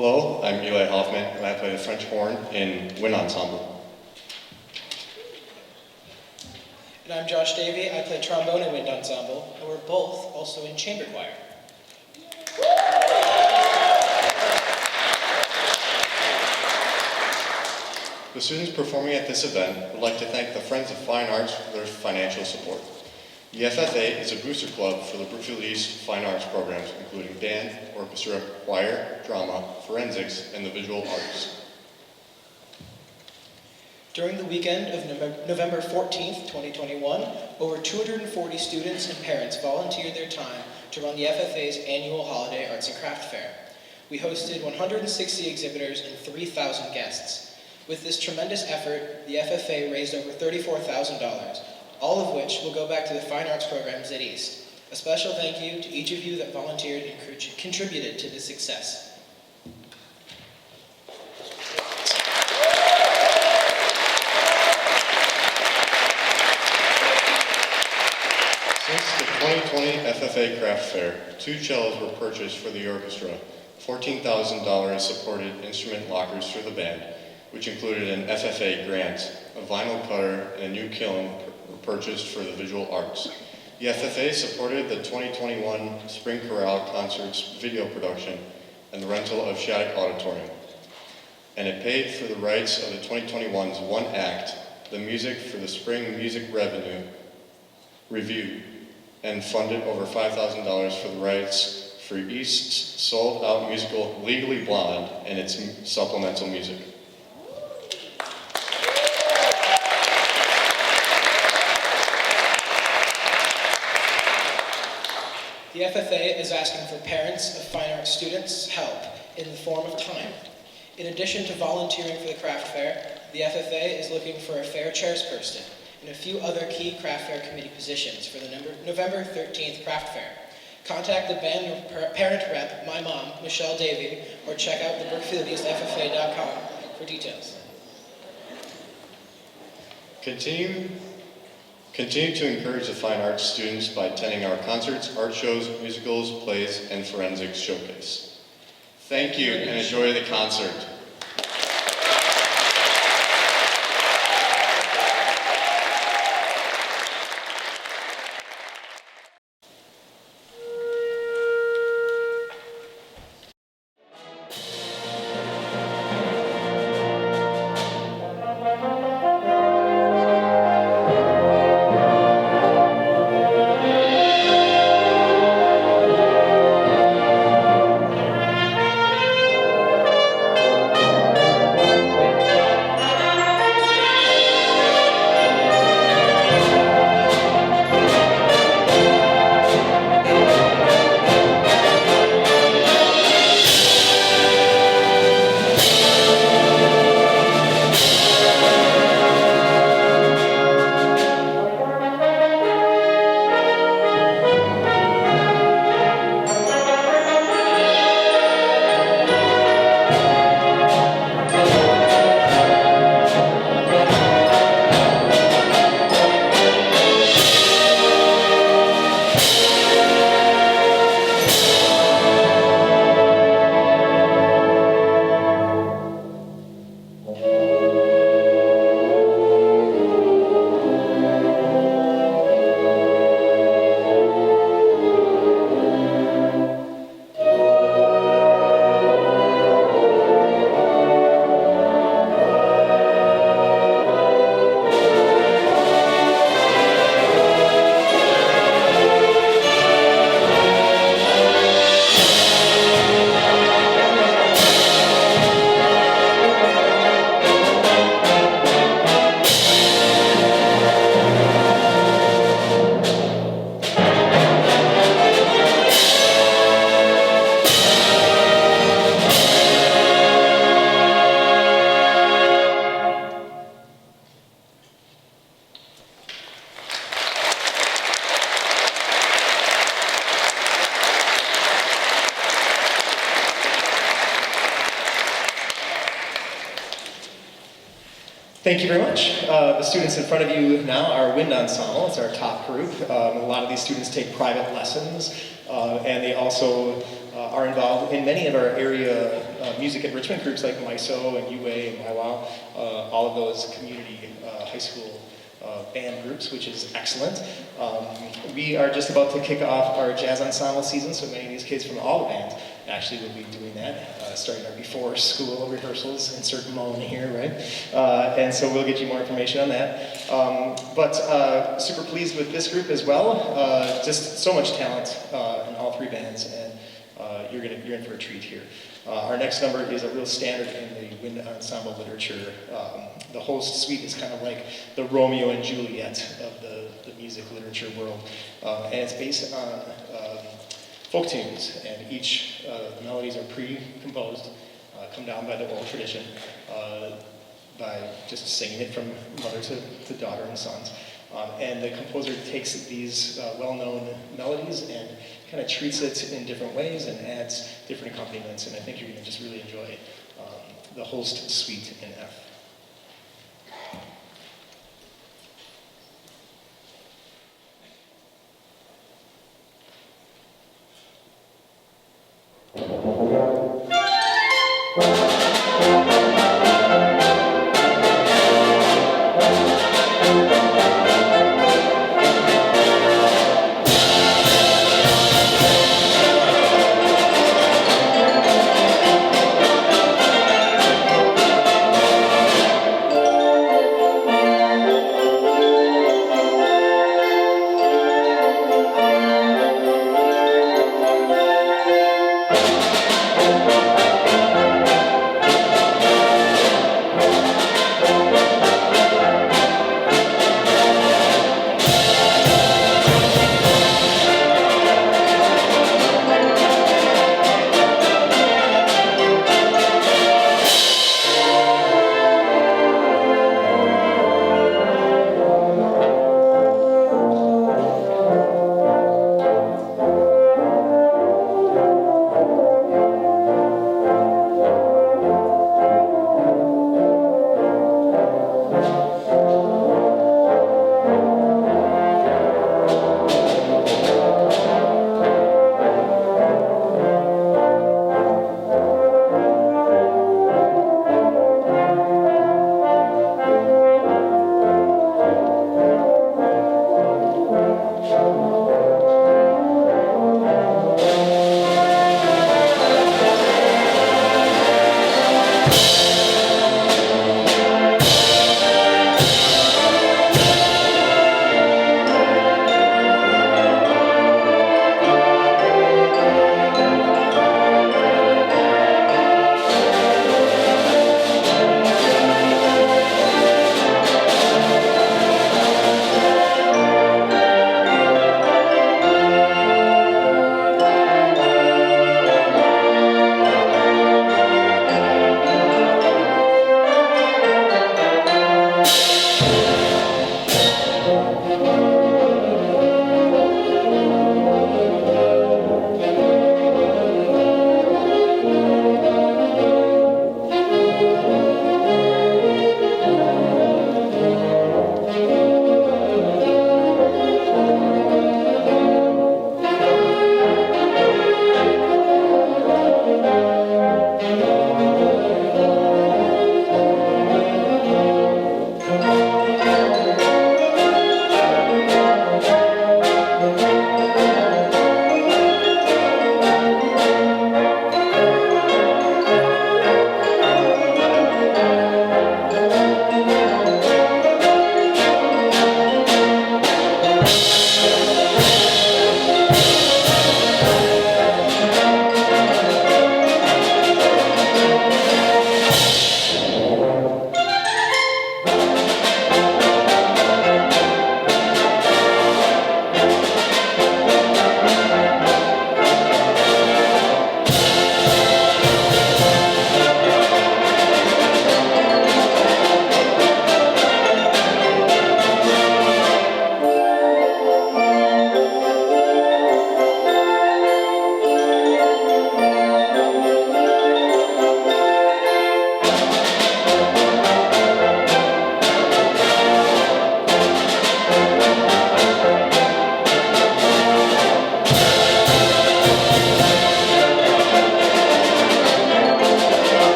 Hello, I'm Eli Hoffmann, and I play the French horn in Wind Ensemble. And I'm Josh Davey, I play trombone in Wind Ensemble, and we're both also in chamber choir. The students performing at this event would like to thank the Friends of Fine Arts for their financial support. The FFA is a booster club for the Brookfield East Fine Arts programs, including band, orchestra, choir, drama, forensics, and the visual arts. During the weekend of November 14th, 2021, over 240 students and parents volunteered their time to run the FFA's annual holiday arts and craft fair. We hosted 160 exhibitors and 3,000 guests. With this tremendous effort, the FFA raised over $34,000, all of which will go back to the fine arts programs at East. A special thank you to each of you that volunteered and contributed to this success. Since the 2020 FFA Craft Fair, 2 cellos were purchased for the orchestra, $14,000 supported instrument lockers for the band, which included an FFA grant, a vinyl cutter, and a new kiln were purchased for the visual arts. The FFA supported the 2021 Spring Chorale Concerts video production and the rental of Shattuck Auditorium. And it paid for the rights of the 2021's One Act, the music for the Spring Music Revenue Review, and funded over $5,000 for the rights for East's sold-out musical Legally Blonde and its supplemental music. The FFA is asking for parents of fine arts students' help in the form of time. In addition to volunteering for the craft fair, the FFA is looking for a fair chairperson and a few other key craft fair committee positions for the November 13th craft fair. Contact the band parent rep, my mom, Michelle Davey, or check out the BrookfieldEastFFA.com for details. Continue to encourage the fine arts students by attending our concerts, art shows, musicals, plays, and forensics showcase. Thank you and enjoy the concert. Thank you very much. The students in front of you now are Wind Ensemble. It's our top group. A lot of these students take private lessons, and they also are involved in many of our area music enrichment groups like MISO and UA and MyWow, all of those community high school band groups, which is excellent. We are just about to kick off our jazz ensemble season, so many of these kids from all the bands actually will be doing that, starting our before school rehearsals, insert moan here, right? And so we'll get you more information on that. But super pleased with this group as well. Just so much talent in all three bands, and you're in for a treat here. Our next number is a real standard in the wind ensemble literature. The Holst suite is kind of like the Romeo and Juliet of the music literature world. And it's based on folk tunes, and each the melodies are pre-composed, come down by the oral tradition, by just singing it from mother to daughter and sons. And the composer takes these well-known melodies and kind of treats it in different ways and adds different accompaniments, and I think you're going to just really enjoy the Holst suite in F.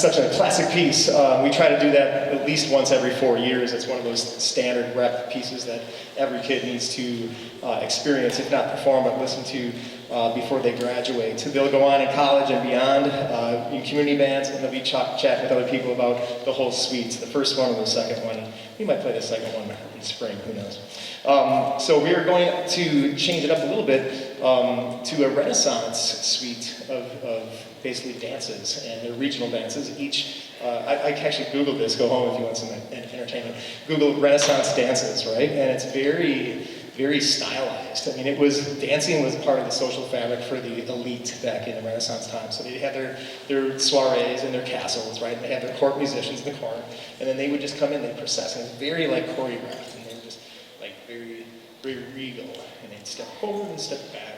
that's such a classic piece. We try to do that at least once every 4 years. It's one of those standard rep pieces that every kid needs to experience, if not perform, but listen to before they graduate. So they'll go on in college and beyond in community bands, and they'll be chatting with other people about the whole suite, the first one or the second one. We might play the second one in spring, who knows. So we are going to change it up a little bit to a Renaissance suite of basically dances, and they're regional dances. Each, I actually Googled this, go home if you want some entertainment. Google Renaissance dances, right? And it's very, very stylized. I mean, dancing was part of the social fabric for the elite back in the Renaissance time. So they had their soirees and their castles, right? And they had their court musicians in the corner, and then they would just come in, they'd process, and it was very like choreographed, and they were just like very, very regal, and they'd step forward and step back.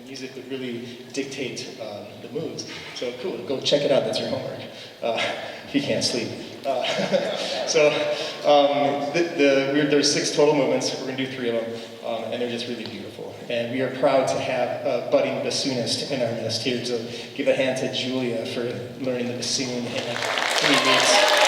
Music would really dictate the moves. So cool, go check it out, that's your homework. If you can't sleep. There's 6 total movements, we're gonna do 3 of them, and they're just really beautiful. And we are proud to have a budding bassoonist in our midst here, so give a hand to Julia for learning the bassoon in 3 weeks.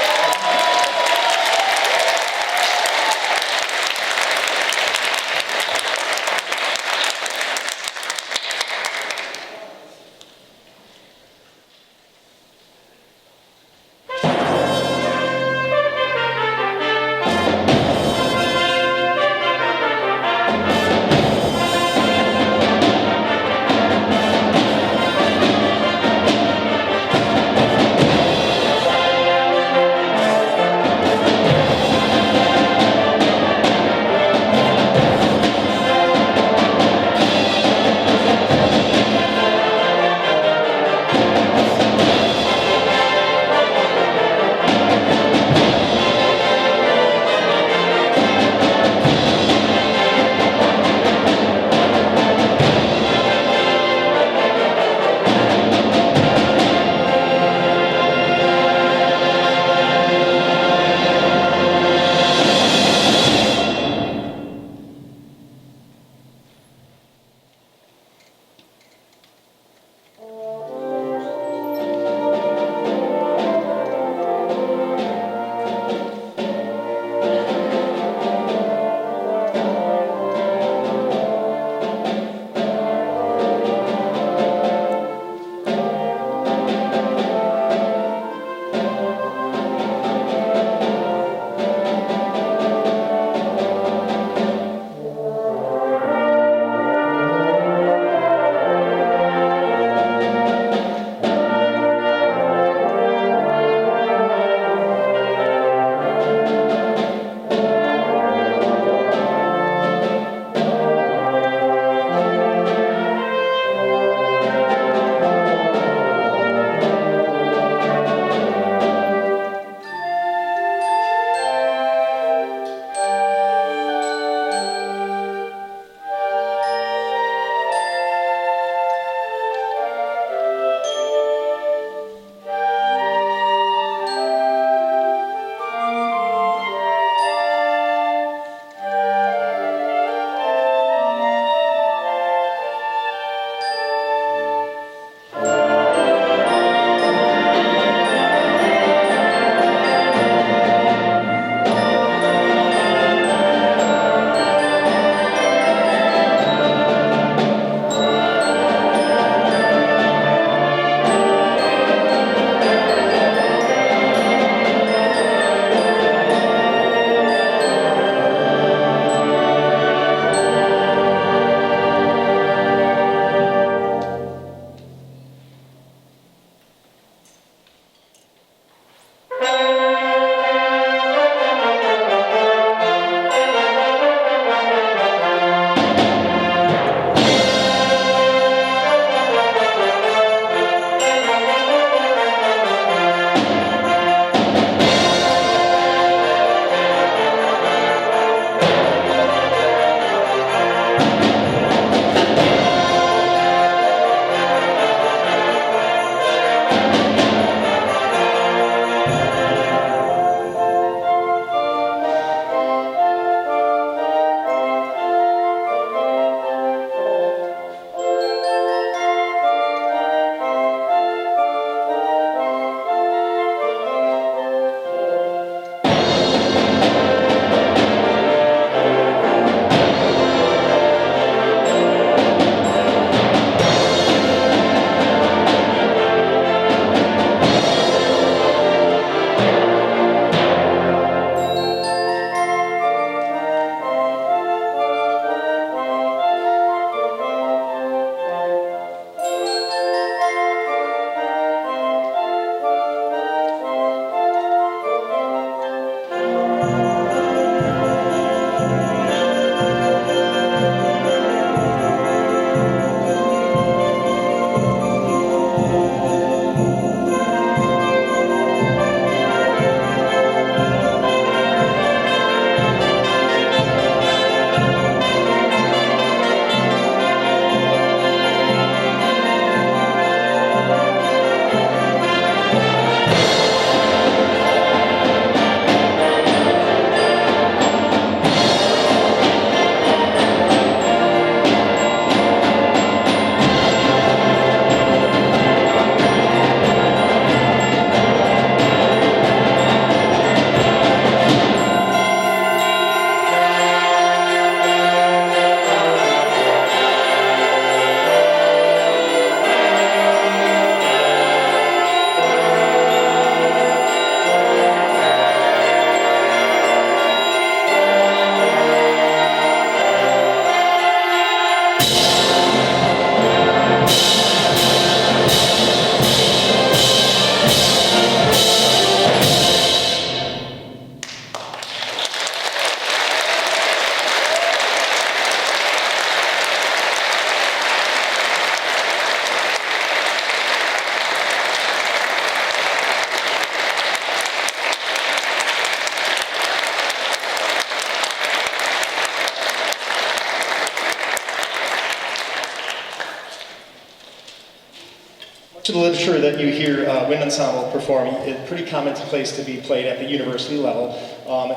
the literature that you hear wind ensemble perform, it's a pretty common place to be played at the university level,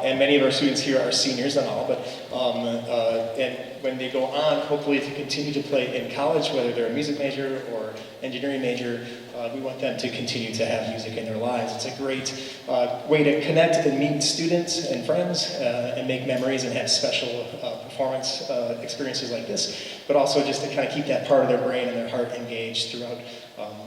and many of our students here are seniors and all, but and when they go on, hopefully to continue to play in college, whether they're a music major or engineering major, we want them to continue to have music in their lives. It's a great way to connect and meet students and friends and make memories and have special performance experiences like this, but also just to kind of keep that part of their brain and their heart engaged throughout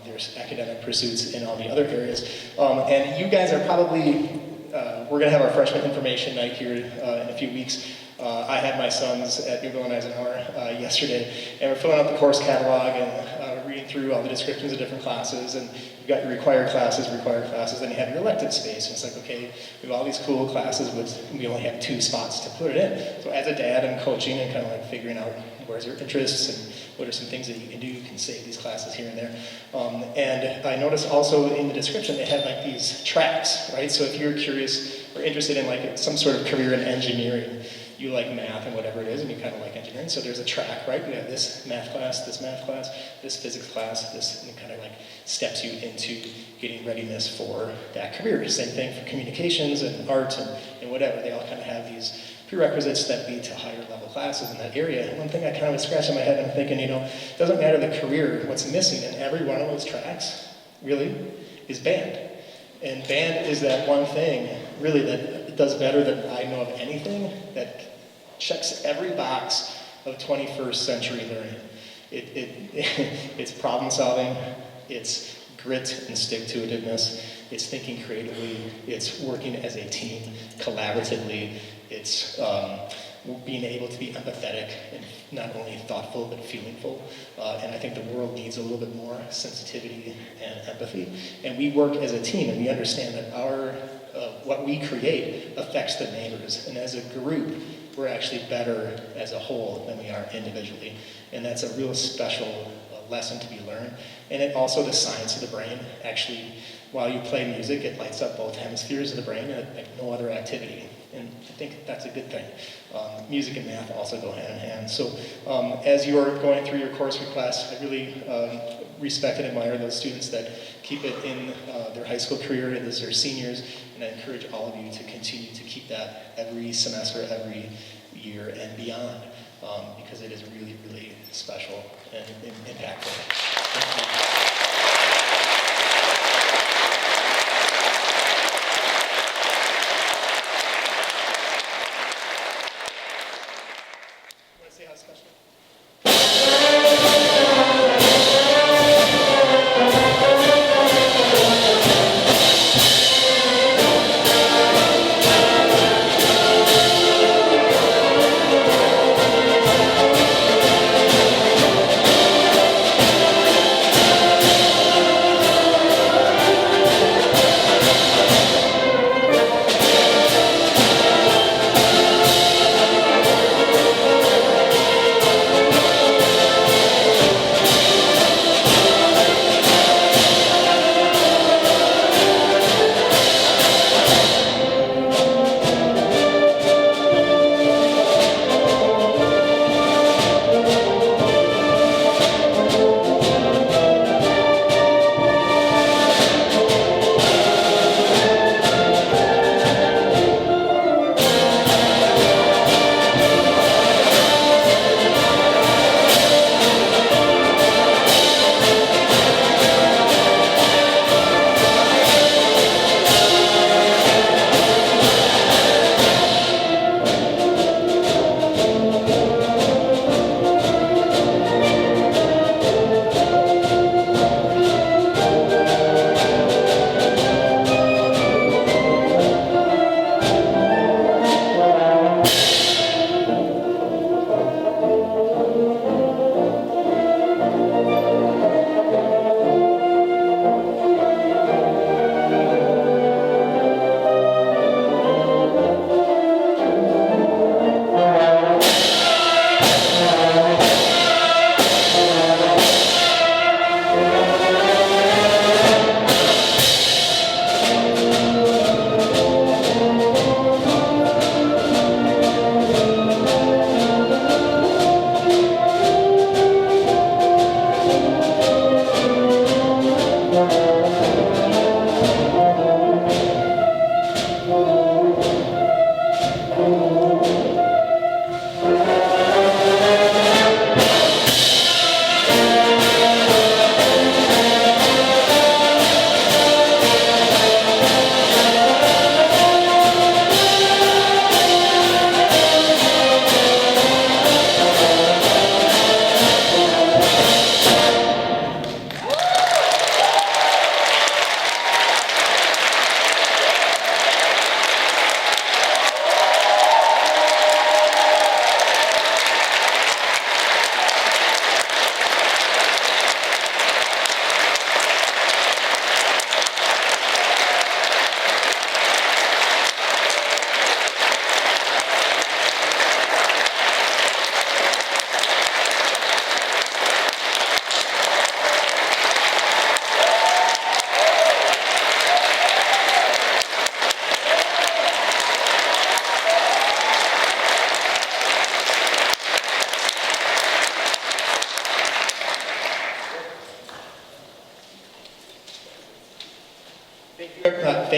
their academic pursuits in all the other areas. And you guys are probably, we're going to have our freshman information night here in a few weeks. I had my sons at New Eisenhower yesterday, and we're filling out the course catalog and reading through all the descriptions of different classes, and you've got your required classes, then you have your elective space, and it's like, okay, we have all these cool classes, but we only have 2 spots to put it in. So as a dad, I'm coaching and kind of like figuring out where's your interests and what are some things that you can do. You can save these classes here and there. And I noticed also in the description they had like these tracks, right? So if you're curious or interested in like some sort of career in engineering, you like math and whatever it is, and you kind of like engineering, so there's a track, right? You have this math class, this physics class, this, and it kind of like steps you into getting readiness for that career. Same thing for communications and art and whatever. They all kind of have these prerequisites that lead to higher level classes in that area. One thing I kind of was scratching my head and I'm thinking, it doesn't matter the career, what's missing in every one of those tracks, really, is band. And band is that one thing, really, that does better than I know of anything, that checks every box of 21st century learning. It's problem solving, it's grit and stick-to-itiveness, it's thinking creatively, it's working as a team collaboratively, it's being able to be empathetic and not only thoughtful but feelingful. And I think the world needs a little bit more sensitivity and empathy. And we work as a team and we understand that what we create affects the neighbors. And as a group, we're actually better as a whole than we are individually. And that's a real special lesson to be learned. And it also, the science of the brain, actually, while you play music, it lights up both hemispheres of the brain like no other activity. And I think that's a good thing. Music and math also go hand in hand. So as you're going through your course class, I really respect and admire those students that keep it in their high school career and as their seniors, and I encourage all of you to continue to keep that every semester, every year, and beyond, because it is really, really special and impactful. Thank you.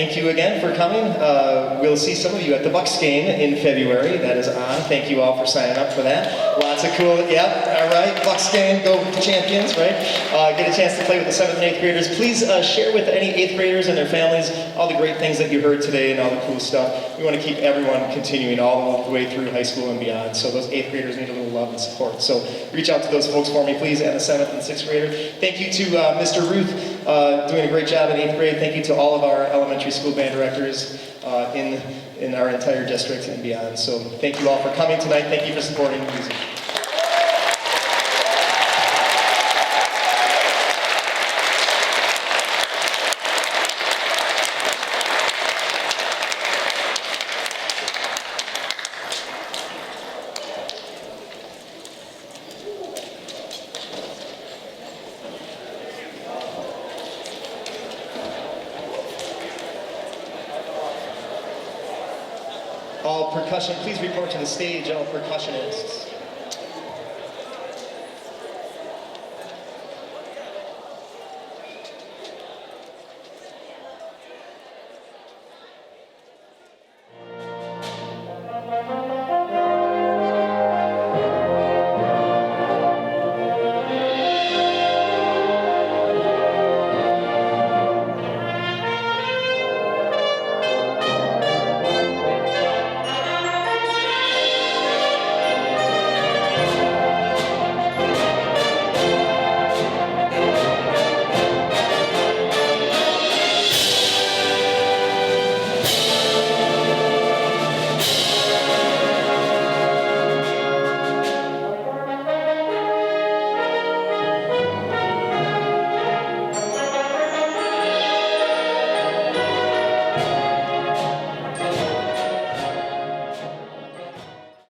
Thank you again for coming. We'll see some of you at the Bucks game in February. That is on. Thank you all for signing up for that. Lots of cool, yep, all right, Bucks game, go champions, right? Get a chance to play with the 7th and 8th graders. Please share with any 8th graders and their families all the great things that you heard today and all the cool stuff. We want to keep everyone continuing all the way through high school and beyond. So those 8th graders need a little love and support. So reach out to those folks for me, please, and the 7th and 6th grader. Thank you to Mr. Ruth, doing a great job in 8th grade. Thank you to all of our elementary school band directors in our entire district and beyond. So thank you all for coming tonight. Thank you for supporting music. All percussion, please report to the stage, all percussionists.